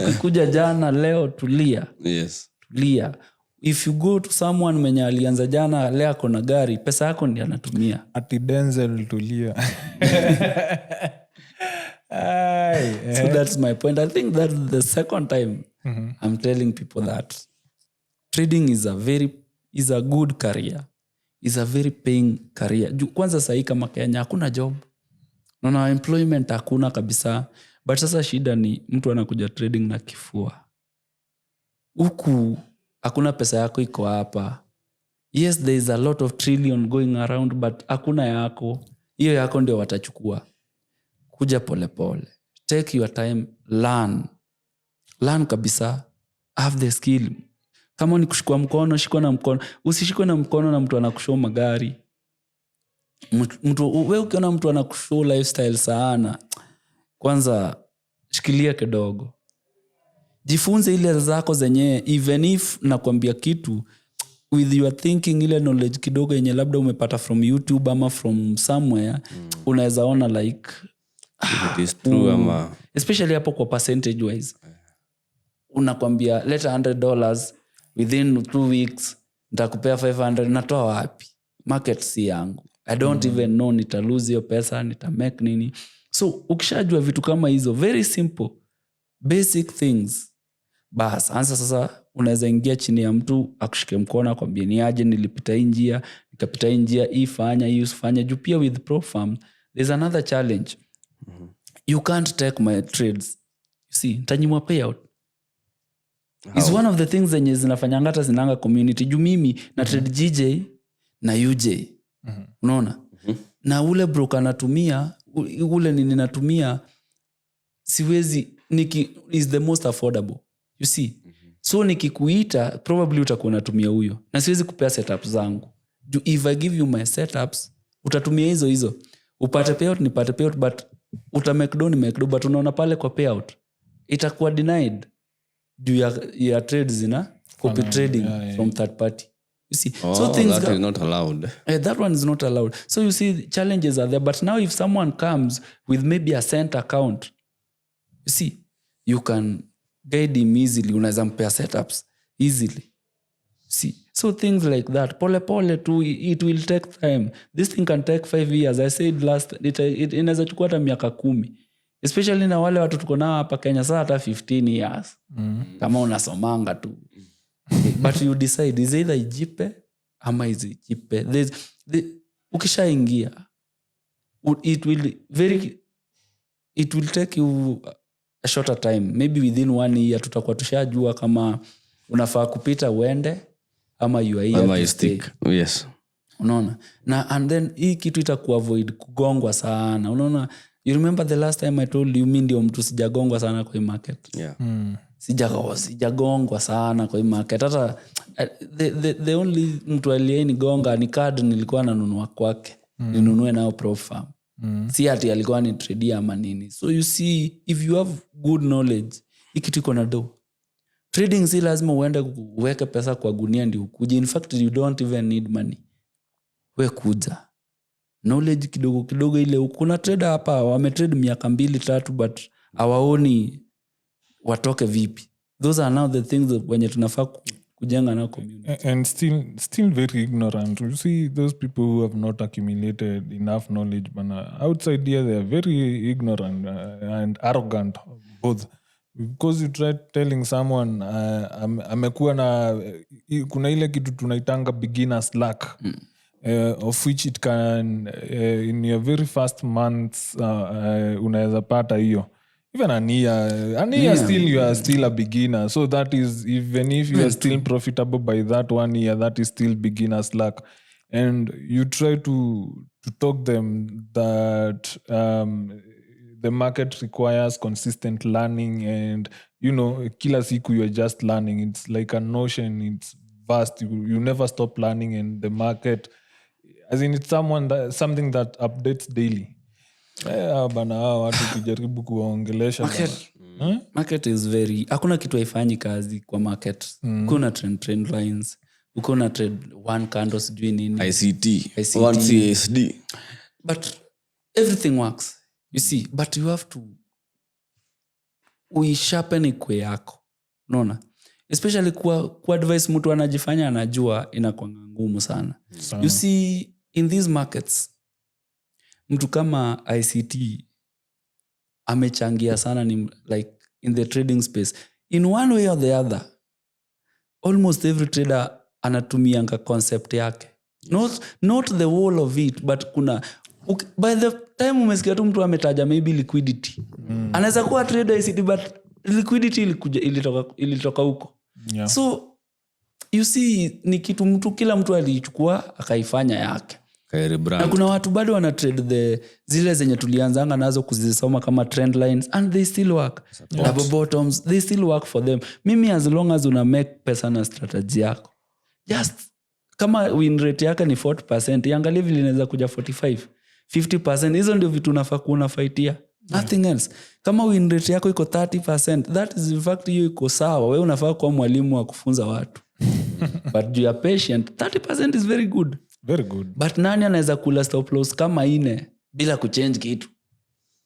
ukikuja jana leo tulia.
Yes.
Tulia. If you go to someone mwenye alianza jana leo ako na gari, pesa yako ndiye anatumia.
Ati Denzel tulia.
So that's my point. I think that's the second time I'm telling people that trading is a good career. Is a very paying career. Kwanza sahi kama Kenya hakuna job. Na employment hakuna kabisa. But sasa shida ni mtu anakuja trading na kifua. Huku hakuna pesa yako iko hapa. Yes, there is a lot of trillion going around but hakuna yako. Hiyo yako ndio watachukua. Kuja pole. Take your time, learn. Learn kabisa. Have the skill. Kama ni kushikwa mkono, shikwa na mkono. Usishikwe na mkono na mtu anakushow magari. Wewe ukiona mtu anakushow lifestyle sana, kwanza shikilia kidogo. Jifunze ile zako zenye, even if nakwambia kitu with your thinking, ile knowledge kidogo yenye labda umepata from YouTube ama from somewhere, unaweza ona like
if it is true ama
especially hapo kwa percentage wise. Unakwambia leta $100 within 2 weeks nitakupea 500, natoa wapi? Market si yangu. I don't even know nita lose hiyo pesa, nita make nini. So ukishajua vitu kama hizo, very simple basic things, bas anza sasa. Unaweza ingia chini ya mtu akushike mkono akwambie ni aje nilipita hii njia, nikapita hii njia, hii fanya juu. Pia with ProFarm there's another challenge. You can't take my trades. You see, ntanyimwa payout. Is one of the things zenye zinafanyanga hata zinanga community. Juu mimi na trade GJ na UJ. Unaona? Na ule broker natumia, ule nini natumia, siwezi is the most affordable. You see? So nikikuita probably utakuwa unatumia huyo. Na siwezi kupea setups zangu. If I give you my setups, utatumia hizo. Upate payout nipate payout, but utamake down but unaona pale kwa payout itakuwa denied due ya trades zina copy trading from third party. You see, so things
that is not allowed.
That one is not allowed. So you see, challenges are there. But now if someone comes with maybe a cent account, you see, you can guide him easily. Unaweza mpea setups easily. See, so So things like that, pole pole tu, it will take time. This thing can take 5 years. I said last, it inaweza chukua hata miaka 10, especially na wale watu tuko nao hapa Kenya sasa hata 15 years kama unasomanga tu. But you decide is either ijipe ama is ijipe. Ukishaingia it will take you a shorter time, maybe within 1 year tutakuwa tushajua kama unafaa kupita uende ama you are here to stay.
Yes.
Unaona? Na and then hii kitu itakuavoid kugongwa sana. Unaona? You remember the last time I told you, mimi ndio mtu sijagongwa sana kwa hii market.
Yeah.
Sijagongwa sana kwa hii market. Hata the only mtu aliyenigonga ni card nilikuwa nanunua kwake. Ninunue nao Profam. Si ati alikuwa ni trader ama nini. So you see, if you have good knowledge, ikitu iko na do. Trading si lazima uende uweke pesa kwa gunia ndio ukuje. In fact, you don't even need money. We kuja. Knowledge kidogo kidogo ile. Kuna trader hapa wametrade miaka 2-3 but hawaoni watoke vipi. Those are now the things that wenye tunafaa kujenga na community.
And still very ignorant. You see those people who have not accumulated enough knowledge, but outside here they are very ignorant and arrogant both. Because you try telling someone amekuwa na kuna ile kitu tunaitanga beginner's luck, of which it can in your very first months unaweza pata hiyo. Even an year still you are still a beginner. So that is, even if you are still profitable by that 1 year, that is still beginner's luck. And you try to talk them that the market requires consistent learning, and kila siku you are just learning. It's like an ocean, it's vast. You never stop learning, and the market, as in, it's something that updates daily. Bana watu kujaribu kuongelesha
market is very, hakuna kitu haifanyi kazi kwa market. Kuna trend lines, kuna trade one candle sijui nini,
ICT, one CSD,
but everything works, you see. But you have to uisharpen ikwe yako, unaona, especially kwa advice mtu anajifanya anajua inakuwa ngumu sana. You see, in these markets mtu kama ICT amechangia sana, ni like in the trading space in one way or the other. Almost every trader anatumianga concept yake, not the whole of it, but kuna by the time umesikia tu mtu ametaja maybe liquidity, anaweza kuwa trader ICT but liquidity ilitoka huko.
Yeah.
So you see, ni kitu kila mtu alichukua akaifanya yake. Na kuna watu bado wana trade zile zenye tulianzanga nazo kuzisoma kama trend lines, and they still work. Double bottoms, they still work for them. Mimi as long as una make pesa na strategy yako, just kama win rate yake ni 40%, iangalie vile inaweza kuja 45-50%. Hizo ndio vitu unafaa kuona fightia, nothing else. Kama win rate yako iko 30%, that is in fact hiyo iko sawa. Wewe unafaa kuwa mwalimu wa kufunza watu. But you are patient, 30% is very good.
Very good.
But nani anaweza kula stop loss kama 4 bila kuchange kitu?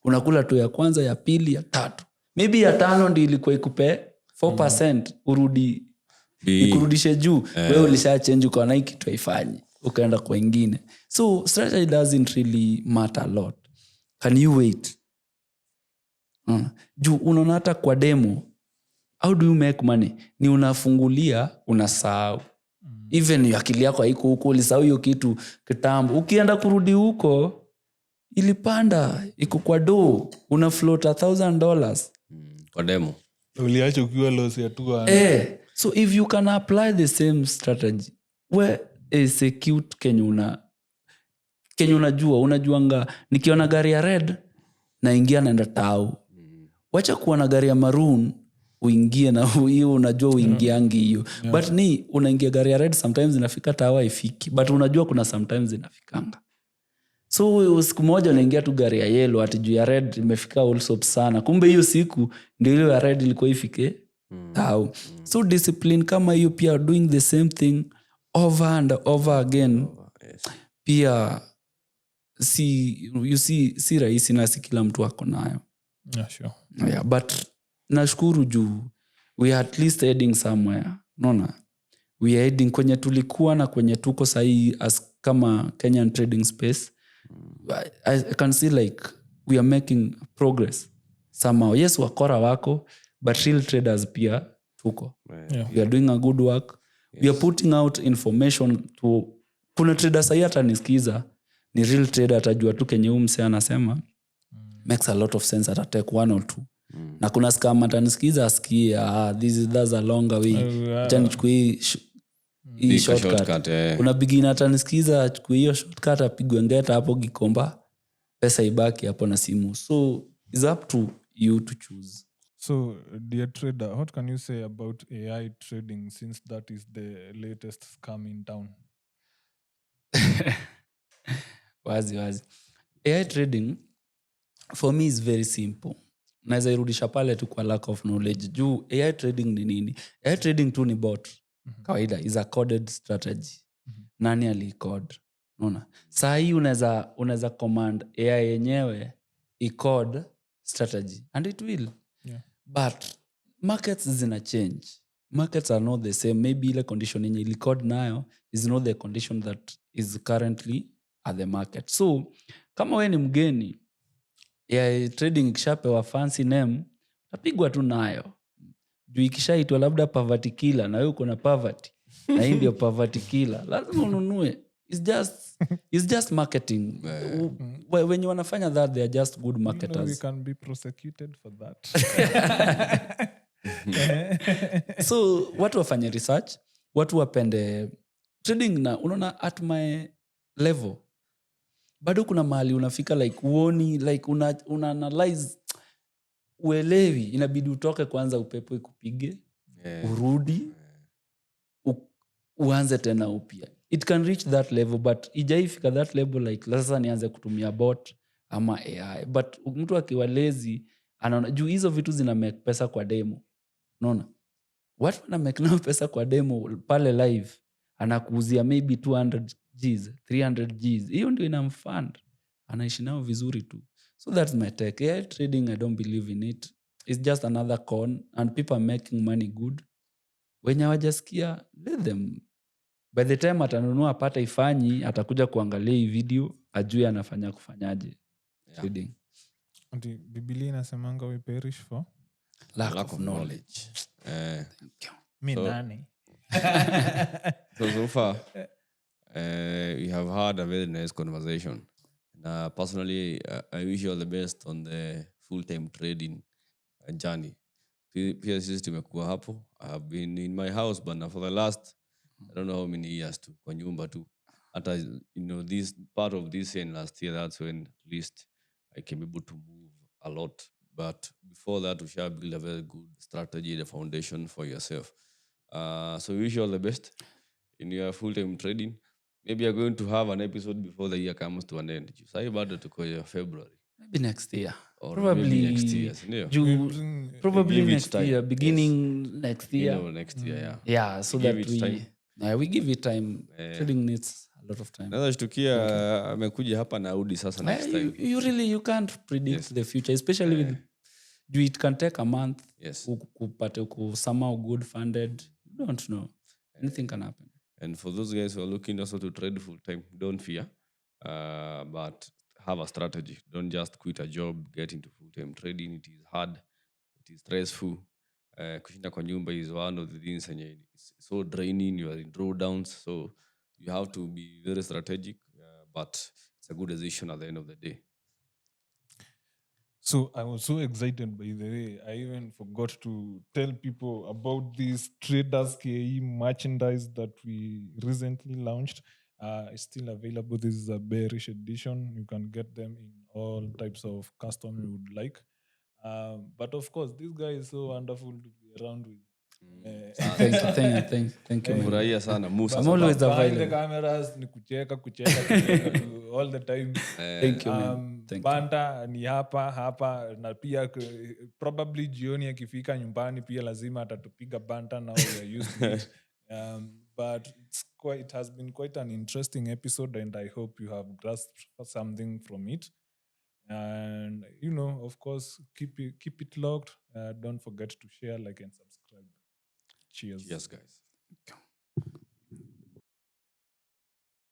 Unakula tu ya kwanza, ya pili, ya tatu. Maybe ya 5 ndio ilikuwa ikupe 4%, ikurudishe juu. Wewe ulisha change ukaona hiki kitu haifanye, ukaenda kwa nyingine. So strategy doesn't really matter a lot. Can you wait? Juu unaona hata kwa demo, how do you make money? Ni unafungulia, unasahau. Even akili yako haiko huko, ulisahau hiyo kitu kitambo. Ukienda kurudi huko, ilipanda, iko kwa do, una float $1,000
kwa demo.
Uliacha ukiwa loss ya 200.
So if you can apply the same strategy, where is a cute Kenya unajuanga, nikiona gari ya red naingia naenda tau. Wacha kuwa na gari ya maroon uingie na hiyo, unajua uingiangi hiyo. But ni unaingia gari ya red, sometimes inafika tawa ifiki, but unajua kuna sometimes inafikanga. So siku moja unaingia tu gari ya yellow, ati juu ya red imefika also sana, kumbe hiyo siku ndio ile ya red ilikuwa ifike tau. So discipline kama hiyo, pia doing the same thing over and over again, pia si rahisi na si kila mtu ako nayo.
Yeah, sure.
Yeah, but nashukuru juu we are at least heading somewhere. Unaona? we are heading kwenye tulikuwa na kwenye tuko sahii as kama Kenyan trading space. I can see like we are making progress somehow. Yes, wakora wako, but real traders pia tuko. We are doing a good work. We are putting out information to kuna trader sahii hata nisikiza ni real trader atajua tu kenye mse anasema makes a lot of sense, atatake one or two. Na kuna scam atanisikiza asikie that's a longer way, acha nichukue hii shortcut. Kuna beginner atanisikiza achukue hiyo shortcut apigwe ngeta hapo Gikomba, pesa ibaki hapo na simu. So it's up to you to choose.
So, dear trader, what can you say about AI trading since that is the latest scam in town?
wazi AI trading for me is very simple. Naweza irudisha pale tu kwa lack of knowledge. Juu AI trading ni nini? AI trading tu ni bot. Kawaida is a coded strategy. Nani alicode? Unaona? Saa hii unaweza command AI yenyewe i-code strategy and it will.
Yeah.
But markets zina change. Markets are not the same. Maybe ile condition yenye ili-code nayo is not the condition that is currently at the market. So kama we ni mgeni, AI trading ikishapewa fancy name, utapigwa tu nayo. Juu ikishaitwa labda poverty killer na wewe uko na poverty na hii ndio poverty killer, lazima ununue. It's just marketing. When you wanafanya that, they are just good marketers.
We can be prosecuted for that.
So watu wafanye research, watu wapende trading. Na unaona at my level bado kuna mahali unafika like uoni, like una analyze, uelewi, inabidi utoke kwanza, upepo ikupige, urudi, uanze tena upya. It can reach that level, but ijaifika that level like sasa nianze kutumia bot ama AI. But mtu akiwa lazy, anaona juu hizo vitu zina make pesa kwa demo. Unaona? Watu wana make nao pesa kwa demo pale live, anakuuzia maybe 200 Gs, 300 Gs. Hiyo ndio inamfund. Anaishi nao vizuri tu. So that's my take. AI trading, I don't believe in it. It's just another con and people are making money good. Wenye hawajasikia, let them. By the time atanunua apata ifanyi, atakuja kuangalia hii video, ajue anafanya kufanyaje. Trading.
Ati Biblia inasemanga we perish for
Lack of knowledge.
Thank
you.
Me nani.
So far, we have had a very nice conversation. Personally, I wish you all the best on the full-time trading journey. Pia sisi tumekuwa hapo. I have been in my house, but for the last, I don't know how many years to kwa nyumba tu. Hata, this part of this year and last year, that's when at least I came able to move a lot. But before that, we shall build a very good strategy, the foundation for yourself. So we wish you all the best in your full-time trading. Maybe you're going to have an episode before the year comes to an end. Say bado tuko February.
Maybe next year.
Or
Probably
maybe next year.
Probably
Give it
next
time.
year. Beginning next year.
Next year, yeah.
Yeah, so
We
that
give it time.
we give it time. Trading needs a lot of time.
Naweza shtukia amekuja hapa na Audi sasa next time.
You can't predict the future, especially with it can take a month.
Yes.
Upate somehow good funded. You don't know. Anything can happen.
And for those guys who are looking also to trade full time, don't fear. But have a strategy. Don't just quit a job, get into full-time trading. It is hard. It is stressful. Kushinda kwa nyumba is one of the things and it's so draining. You are in drawdowns. So you have to be very strategic. But it's a good decision at the end of the day.
So I was so excited, by the way. I even forgot to tell people about this Traders KE merchandise that we recently launched. It's still available. This is a bearish edition. You can get them in all types of custom you would like. But of course, this guy is so wonderful to be around with.
Thank you.
Furahia sana Musa.
I'm always
Behind the
available.
cameras, ni kucheka all the time.
Thank you, man. Thank you.
Banta ni hapa na pia probably jioni akifika nyumbani pia lazima atatupiga banta. Now we are used to it. But it has been quite an interesting episode and I hope you have grasped something from it. And of course, keep it locked. Don't forget to share, like, and subscribe. Cheers.
Yes, guys.